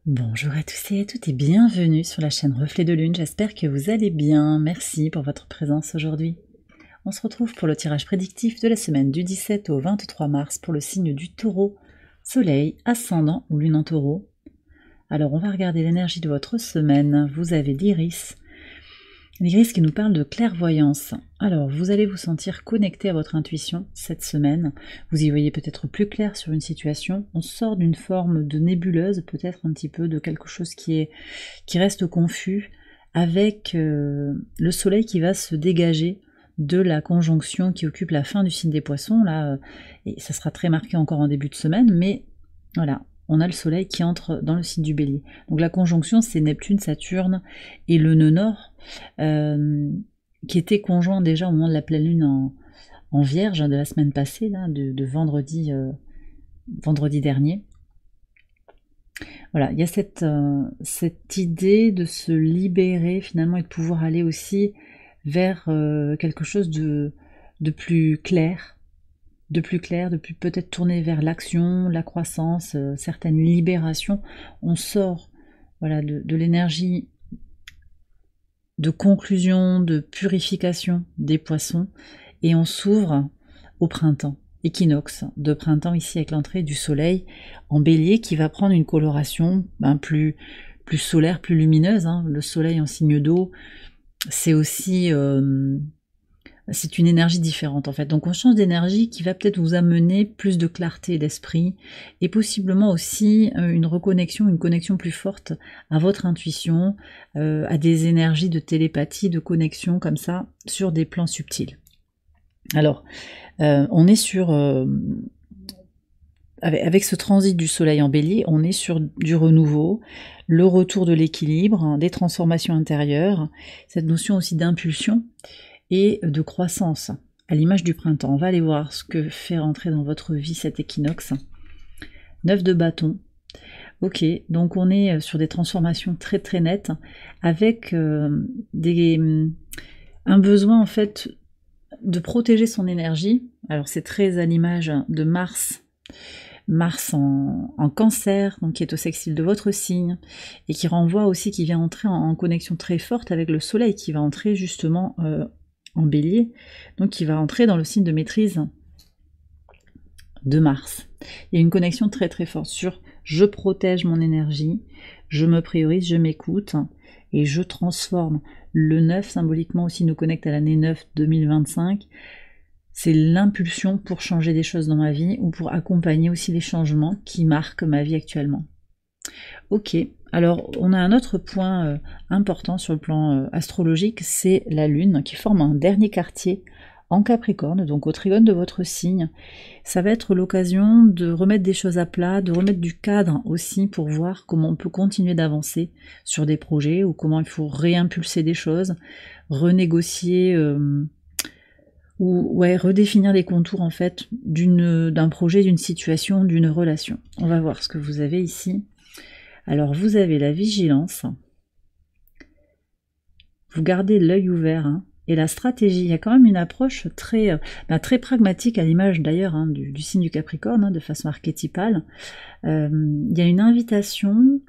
Bonjour à tous et à toutes et bienvenue sur la chaîne Reflet de Lune, j'espère que vous allez bien, merci pour votre présence aujourd'hui. On se retrouve pour le tirage prédictif de la semaine du 17 au 23 mars pour le signe du Taureau, Soleil, Ascendant ou Lune en Taureau. Alors on va regarder l'énergie de votre semaine, vous avez l'Iris qui nous parle de clairvoyance. Alors, vous allez vous sentir connecté à votre intuition cette semaine. Vous y voyez peut-être plus clair sur une situation. On sort d'une forme de nébuleuse, peut-être un petit peu de quelque chose qui reste confus, avec le soleil qui va se dégager de la conjonction qui occupe la fin du signe des Poissons. Là, et ça sera très marqué encore en début de semaine, mais voilà. On a le soleil qui entre dans le signe du Bélier. Donc la conjonction, c'est Neptune, Saturne et le nœud nord, qui était conjoint déjà au moment de la pleine lune en Vierge de la semaine passée, là, de vendredi dernier. Voilà, il y a cette idée de se libérer finalement et de pouvoir aller aussi vers quelque chose de plus clair, de plus peut-être tourner vers l'action, la croissance, certaines libérations. On sort de l'énergie de conclusion, de purification des Poissons et on s'ouvre au printemps. Équinoxe de printemps ici avec l'entrée du soleil en Bélier qui va prendre une coloration plus solaire, plus lumineuse. Le soleil en signe d'eau, c'est aussi... c'est une énergie différente en fait. Donc on change d'énergie qui va peut-être vous amener plus de clarté d'esprit et possiblement aussi une connexion plus forte à votre intuition, à des énergies de télépathie, de connexion comme ça sur des plans subtils. Alors, on est sur... avec ce transit du soleil en Bélier, on est sur du renouveau, le retour de l'équilibre, des transformations intérieures, cette notion aussi d'impulsion et de croissance, à l'image du printemps. On va aller voir ce que fait rentrer dans votre vie cet équinoxe. 9 de bâton. Ok, donc on est sur des transformations très très nettes, avec un besoin en fait de protéger son énergie. Alors c'est très à l'image de Mars en Cancer, donc qui est au sextile de votre signe, et qui renvoie aussi, qui vient entrer en connexion très forte avec le soleil, qui va entrer justement en Bélier, donc qui va entrer dans le signe de maîtrise de Mars. Il y a une connexion très très forte sur je protège mon énergie, je me priorise, je m'écoute et je transforme. Le 9 symboliquement aussi nous connecte à l'année 9 2025. C'est l'impulsion pour changer des choses dans ma vie ou pour accompagner aussi les changements qui marquent ma vie actuellement. Ok, alors on a un autre point important sur le plan astrologique, c'est la Lune qui forme un dernier quartier en Capricorne, donc au trigone de votre signe. Ça va être l'occasion de remettre des choses à plat, de remettre du cadre aussi pour voir comment on peut continuer d'avancer sur des projets ou comment il faut réimpulser des choses, renégocier... ou redéfinir les contours en fait d'un projet, d'une situation, d'une relation. On va voir ce que vous avez ici. Alors vous avez la vigilance, vous gardez l'œil ouvert, et la stratégie, il y a quand même une approche très pragmatique à l'image d'ailleurs du signe du Capricorne, de façon archétypale. Il y a une invitation,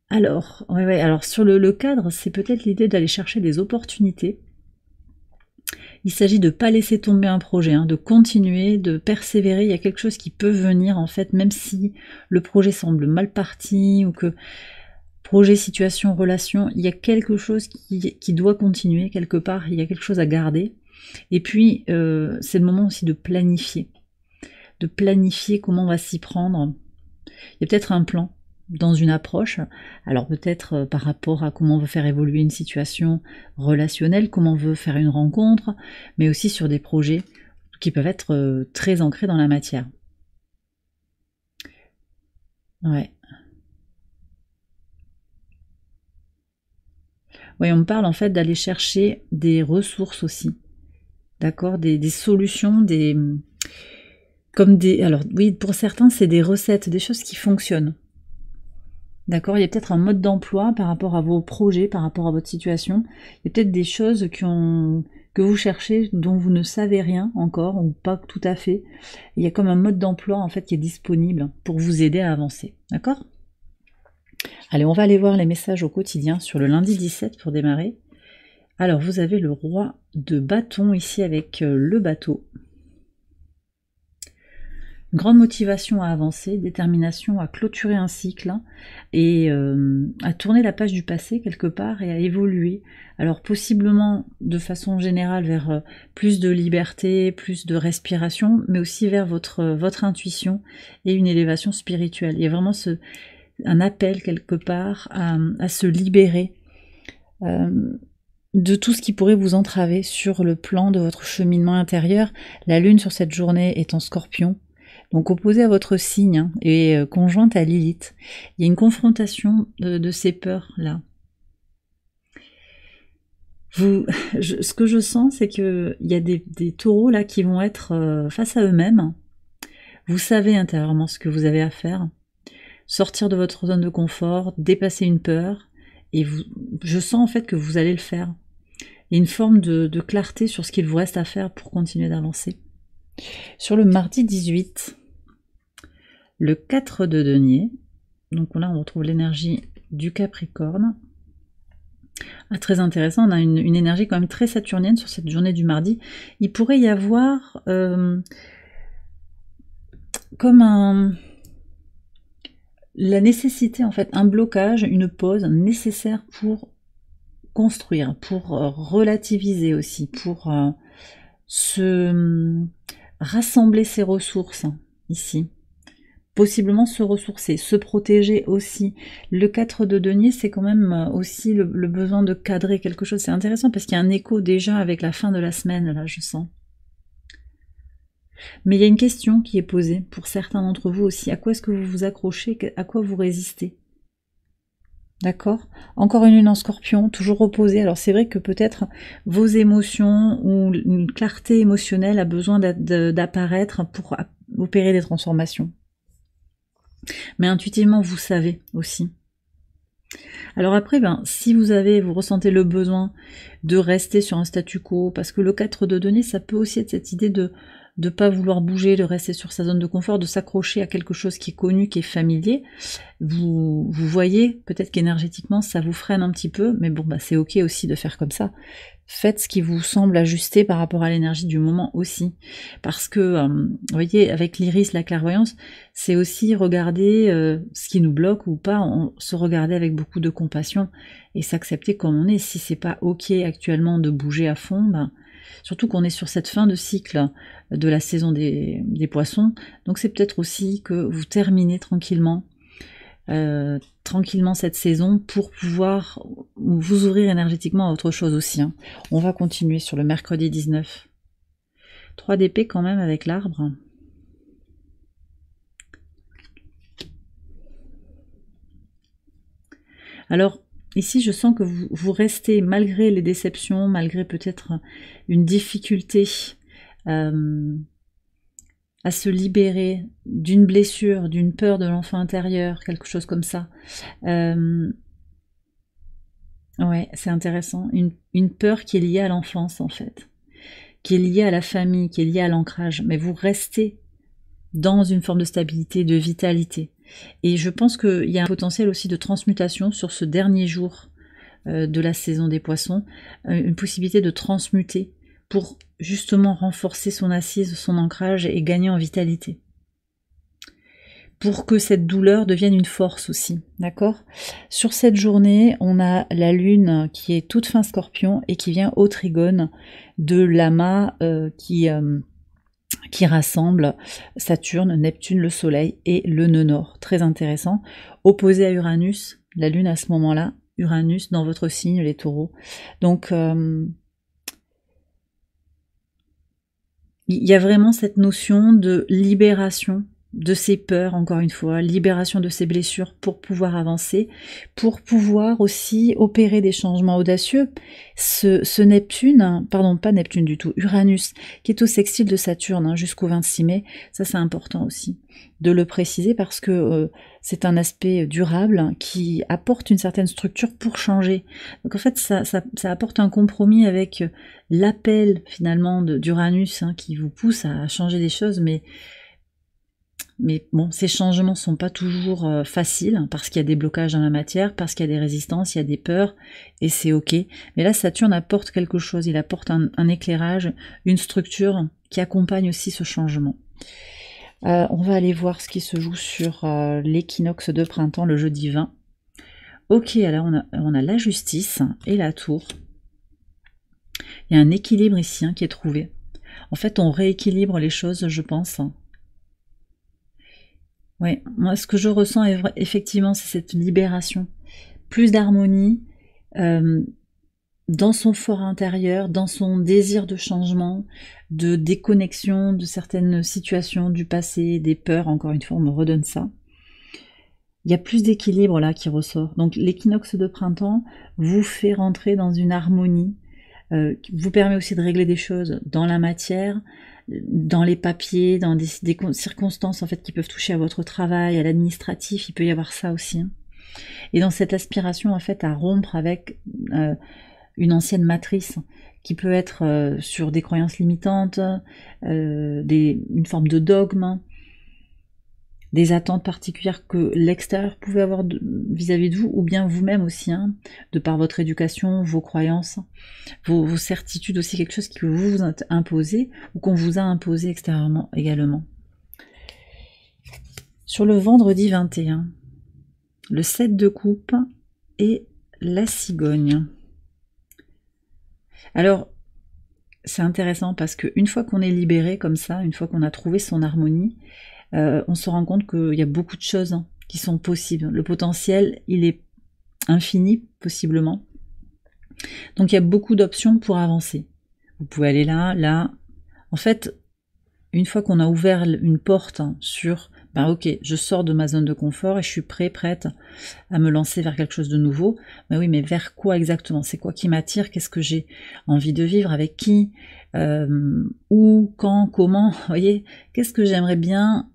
alors sur le cadre, c'est peut-être l'idée d'aller chercher des opportunités. Il s'agit de ne pas laisser tomber un projet, de continuer, de persévérer. Il y a quelque chose qui peut venir, en fait, même si le projet semble mal parti, ou que projet, situation, relation, il y a quelque chose qui doit continuer quelque part, il y a quelque chose à garder. Et puis, c'est le moment aussi de planifier comment on va s'y prendre. Il y a peut-être un plan dans une approche, alors peut-être par rapport à comment on veut faire évoluer une situation relationnelle, comment on veut faire une rencontre, mais aussi sur des projets qui peuvent être très ancrés dans la matière. Ouais. Oui, on me parle en fait d'aller chercher des ressources aussi, d'accord, des solutions, alors oui, pour certains c'est des recettes, des choses qui fonctionnent. D'accord, il y a peut-être un mode d'emploi par rapport à vos projets, par rapport à votre situation. Il y a peut-être des choses qui ont que vous cherchez, dont vous ne savez rien encore, ou pas tout à fait. Il y a comme un mode d'emploi en fait qui est disponible pour vous aider à avancer. D'accord? Allez, on va aller voir les messages au quotidien sur le lundi 17 pour démarrer. Alors, vous avez le roi de bâton ici avec le bateau. Grande motivation à avancer, détermination à clôturer un cycle et à tourner la page du passé quelque part et à évoluer. Alors possiblement de façon générale vers plus de liberté, plus de respiration, mais aussi vers votre intuition et une élévation spirituelle. Il y a vraiment un appel quelque part à se libérer de tout ce qui pourrait vous entraver sur le plan de votre cheminement intérieur. La lune sur cette journée est en Scorpion, donc opposée à votre signe et conjointe à Lilith. Il y a une confrontation de ces peurs-là. Ce que je sens, c'est qu'il y a des taureaux là qui vont être face à eux-mêmes. Vous savez intérieurement ce que vous avez à faire. Sortir de votre zone de confort, dépasser une peur, et je sens en fait que vous allez le faire. Il y a une forme de clarté sur ce qu'il vous reste à faire pour continuer d'avancer. Sur le mardi 18, le 4 de denier, donc là on retrouve l'énergie du Capricorne. Ah, très intéressant, on a une énergie quand même très saturnienne sur cette journée du mardi. Il pourrait y avoir comme la nécessité, en fait, un blocage, une pause nécessaire pour construire, pour relativiser aussi, pour se rassembler ses ressources ici. Possiblement se ressourcer, se protéger aussi. Le 4 de denier, c'est quand même aussi le besoin de cadrer quelque chose. C'est intéressant parce qu'il y a un écho déjà avec la fin de la semaine, là, je sens. Mais il y a une question qui est posée pour certains d'entre vous aussi. À quoi est-ce que vous vous accrochez? À quoi vous résistez? D'accord? Encore une lune en Scorpion, toujours opposée. Alors c'est vrai que peut-être vos émotions ou une clarté émotionnelle a besoin d'apparaître pour opérer des transformations. Mais intuitivement, vous savez aussi. Alors après, si vous ressentez le besoin de rester sur un statu quo, parce que le 4 de denier, ça peut aussi être cette idée de ne pas vouloir bouger, de rester sur sa zone de confort, de s'accrocher à quelque chose qui est connu, qui est familier. Vous voyez, peut-être qu'énergétiquement, ça vous freine un petit peu, mais bon, c'est ok aussi de faire comme ça. Faites ce qui vous semble ajusté par rapport à l'énergie du moment aussi. Parce que, vous voyez, avec l'iris, la clairvoyance, c'est aussi regarder ce qui nous bloque ou pas, se regarder avec beaucoup de compassion et s'accepter comme on est. Si c'est pas ok actuellement de bouger à fond, surtout qu'on est sur cette fin de cycle de la saison des poissons, donc c'est peut-être aussi que vous terminez tranquillement cette saison pour pouvoir vous ouvrir énergétiquement à autre chose aussi. On va continuer sur le mercredi 19. 3 d'épée quand même avec l'arbre. Alors, ici, je sens que vous restez, malgré les déceptions, malgré peut-être une difficulté à se libérer d'une blessure, d'une peur de l'enfant intérieur, quelque chose comme ça. Ouais, c'est intéressant. Une peur qui est liée à l'enfance, en fait, qui est liée à la famille, qui est liée à l'ancrage. Mais vous restez dans une forme de stabilité, de vitalité. Et je pense qu'il y a un potentiel aussi de transmutation sur ce dernier jour de la saison des poissons, une possibilité de transmuter pour justement renforcer son assise, son ancrage et gagner en vitalité. Pour que cette douleur devienne une force aussi, d'accord? Sur cette journée, on a la lune qui est toute fin Scorpion et qui vient au trigone de l'amas qui rassemble Saturne, Neptune, le Soleil et le nœud nord. Très intéressant. Opposé à Uranus, la lune à ce moment-là, Uranus dans votre signe, les taureaux. Donc, il y a vraiment cette notion de libération de ses peurs, encore une fois, libération de ses blessures pour pouvoir avancer, pour pouvoir aussi opérer des changements audacieux. Ce Neptune, pardon, pas Neptune du tout, Uranus, qui est au sextile de Saturne jusqu'au 26 mai, ça c'est important aussi de le préciser parce que c'est un aspect durable qui apporte une certaine structure pour changer. Donc en fait, ça apporte un compromis avec l'appel finalement d'Uranus qui vous pousse à changer des choses, mais bon, ces changements sont pas toujours faciles, parce qu'il y a des blocages dans la matière, parce qu'il y a des résistances, il y a des peurs, et c'est ok. Mais là, Saturne apporte quelque chose, il apporte un éclairage, une structure qui accompagne aussi ce changement. On va aller voir ce qui se joue sur l'équinoxe de printemps, le jeudi 20. Ok, alors on a la justice et la tour. Il y a un équilibre ici qui est trouvé. En fait, on rééquilibre les choses, je pense. Oui, moi ce que je ressens effectivement, c'est cette libération, plus d'harmonie dans son fort intérieur, dans son désir de changement, de déconnexion de certaines situations du passé, des peurs, encore une fois on me redonne ça. Il y a plus d'équilibre là qui ressort. Donc l'équinoxe de printemps vous fait rentrer dans une harmonie, vous permet aussi de régler des choses dans la matière, dans les papiers, dans des circonstances en fait qui peuvent toucher à votre travail, à l'administratif, il peut y avoir ça aussi. Et dans cette aspiration en fait à rompre avec une ancienne matrice qui peut être sur des croyances limitantes, une forme de dogme, des attentes particulières que l'extérieur pouvait avoir vis-à-vis de vous, ou bien vous-même aussi, de par votre éducation, vos croyances, vos certitudes aussi, quelque chose que vous vous imposez, ou qu'on vous a imposé extérieurement également. Sur le vendredi 21, le 7 de coupe et la cigogne. Alors, c'est intéressant parce qu'une fois qu'on est libéré comme ça, une fois qu'on a trouvé son harmonie, on se rend compte qu'il y a beaucoup de choses qui sont possibles. Le potentiel, il est infini, possiblement. Donc il y a beaucoup d'options pour avancer. Vous pouvez aller là, là. En fait, une fois qu'on a ouvert une porte sur ok, je sors de ma zone de confort et je suis prête à me lancer vers quelque chose de nouveau. Mais oui, mais vers quoi exactement? C'est quoi qui m'attire? Qu'est-ce que j'ai envie de vivre? Avec qui? Où? Quand? Comment? Vous voyez? Qu'est-ce que j'aimerais bien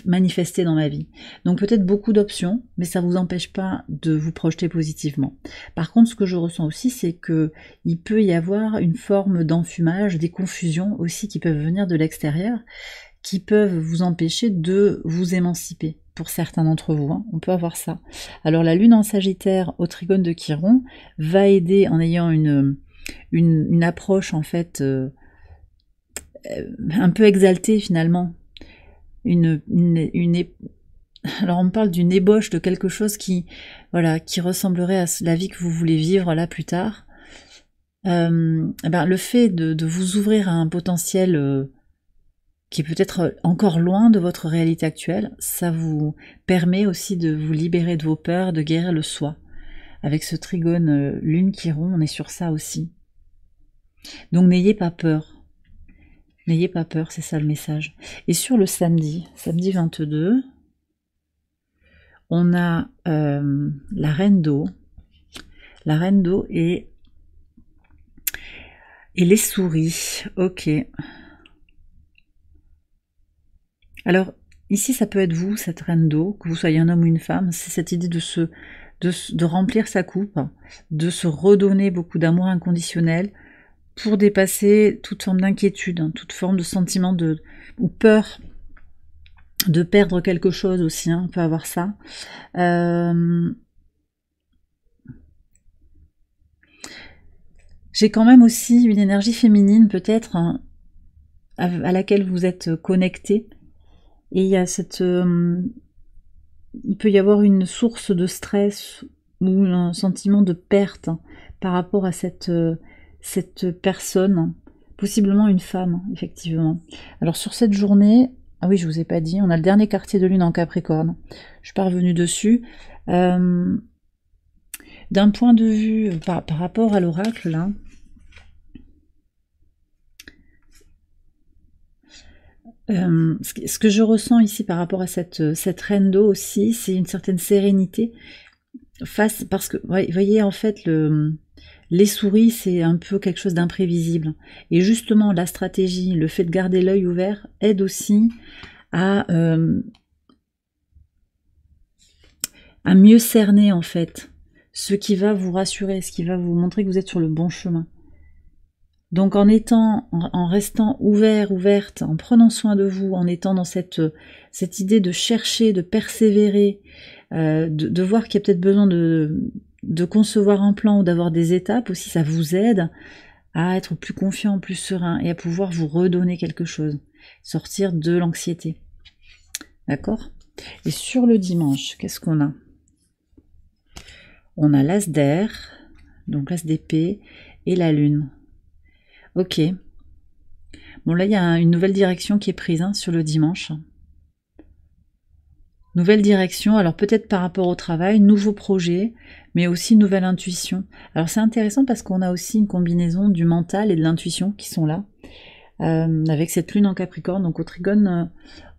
manifester dans ma vie? Donc peut-être beaucoup d'options, mais ça ne vous empêche pas de vous projeter positivement. Par contre, ce que je ressens aussi, c'est que il peut y avoir une forme d'enfumage, des confusions aussi qui peuvent venir de l'extérieur, qui peuvent vous empêcher de vous émanciper. Pour certains d'entre vous, on peut avoir ça. Alors la lune en Sagittaire au trigone de Chiron va aider en ayant une approche en fait un peu exaltée finalement. Alors on parle d'une ébauche de quelque chose qui ressemblerait à la vie que vous voulez vivre là plus tard. Le fait de vous ouvrir à un potentiel qui est peut-être encore loin de votre réalité actuelle, ça vous permet aussi de vous libérer de vos peurs, de guérir le soi. Avec ce trigone lune-chiron, on est sur ça aussi. Donc n'ayez pas peur. N'ayez pas peur, c'est ça le message. Et sur le samedi 22, on a la reine d'eau. La reine d'eau et les souris. Ok. Alors, ici, ça peut être vous, cette reine d'eau, que vous soyez un homme ou une femme, c'est cette idée de remplir sa coupe, de se redonner beaucoup d'amour inconditionnel pour dépasser toute forme d'inquiétude, toute forme de sentiment ou peur de perdre quelque chose aussi, on peut avoir ça. J'ai quand même aussi une énergie féminine peut-être à laquelle vous êtes connecté. Et il y a il peut y avoir une source de stress ou un sentiment de perte par rapport à cette personne, possiblement une femme, effectivement. Alors sur cette journée, ah oui, je vous ai pas dit, on a le dernier quartier de lune en Capricorne. Je suis pas revenue dessus. D'un point de vue par rapport à l'oracle là, Ce que je ressens ici par rapport à cette reine d'eau aussi, c'est une certaine sérénité parce que, vous voyez, en fait, les souris, c'est un peu quelque chose d'imprévisible. Et justement, la stratégie, le fait de garder l'œil ouvert aide aussi à mieux cerner, en fait, ce qui va vous rassurer, ce qui va vous montrer que vous êtes sur le bon chemin. Donc en restant ouverte, en prenant soin de vous, en étant dans cette idée de chercher, de persévérer, de voir qu'il y a peut-être besoin de concevoir un plan ou d'avoir des étapes aussi, ça vous aide à être plus confiant, plus serein et à pouvoir vous redonner quelque chose, sortir de l'anxiété. D'accord? Et sur le dimanche, qu'est-ce qu'on a? On a l'as d'air, donc l'as d'épée et la lune. Ok. Bon, là, il y a une nouvelle direction qui est prise sur le dimanche. Nouvelle direction, alors peut-être par rapport au travail, nouveau projet, mais aussi nouvelle intuition. Alors c'est intéressant parce qu'on a aussi une combinaison du mental et de l'intuition qui sont là, avec cette lune en Capricorne, donc au trigone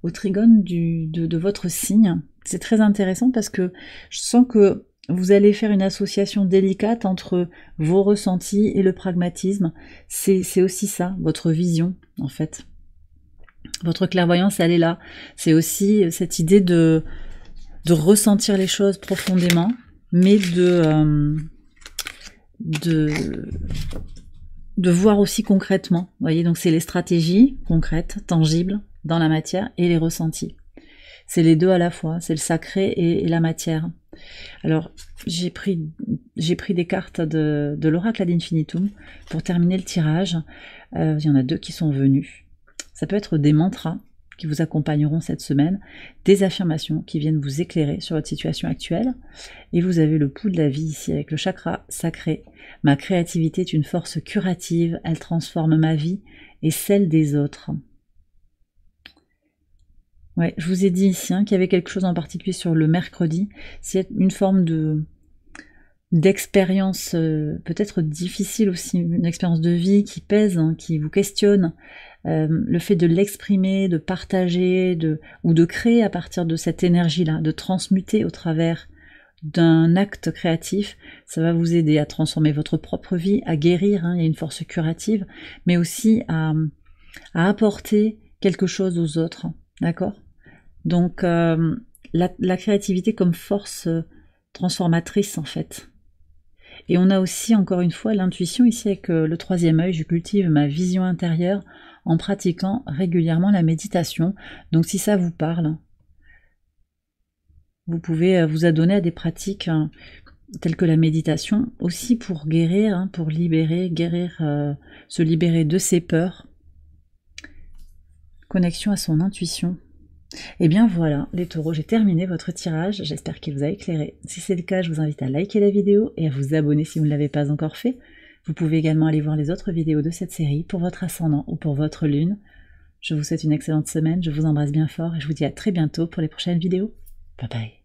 de votre signe. C'est très intéressant parce que je sens que vous allez faire une association délicate entre vos ressentis et le pragmatisme. C'est aussi ça, votre vision, en fait. Votre clairvoyance, elle est là. C'est aussi cette idée de ressentir les choses profondément, mais de voir aussi concrètement. Vous voyez, donc c'est les stratégies concrètes, tangibles, dans la matière, et les ressentis. C'est les deux à la fois, c'est le sacré et la matière. Alors, j'ai pris des cartes de l'oracle ad infinitum pour terminer le tirage. Il y en a deux qui sont venus. Ça peut être des mantras qui vous accompagneront cette semaine, des affirmations qui viennent vous éclairer sur votre situation actuelle. Et vous avez le pouls de la vie ici avec le chakra sacré. Ma créativité est une force curative, elle transforme ma vie et celle des autres. Ouais, je vous ai dit ici qu'il y avait quelque chose en particulier sur le mercredi. C'est une forme d'expérience peut-être difficile aussi, une expérience de vie qui pèse, qui vous questionne. Le fait de l'exprimer, de partager, ou de créer à partir de cette énergie-là, de transmuter au travers d'un acte créatif, ça va vous aider à transformer votre propre vie, à guérir, il y a une force curative, mais aussi à apporter quelque chose aux autres, d'accord ? Donc la créativité comme force transformatrice en fait. Et on a aussi encore une fois l'intuition ici avec le troisième œil, je cultive ma vision intérieure en pratiquant régulièrement la méditation. Donc si ça vous parle, vous pouvez vous adonner à des pratiques telles que la méditation, aussi pour guérir, pour libérer, se libérer de ses peurs. Connexion à son intuition. Et bien voilà, les taureaux, j'ai terminé votre tirage, j'espère qu'il vous a éclairé. Si c'est le cas, je vous invite à liker la vidéo et à vous abonner si vous ne l'avez pas encore fait. Vous pouvez également aller voir les autres vidéos de cette série pour votre ascendant ou pour votre lune. Je vous souhaite une excellente semaine, je vous embrasse bien fort et je vous dis à très bientôt pour les prochaines vidéos. Bye bye.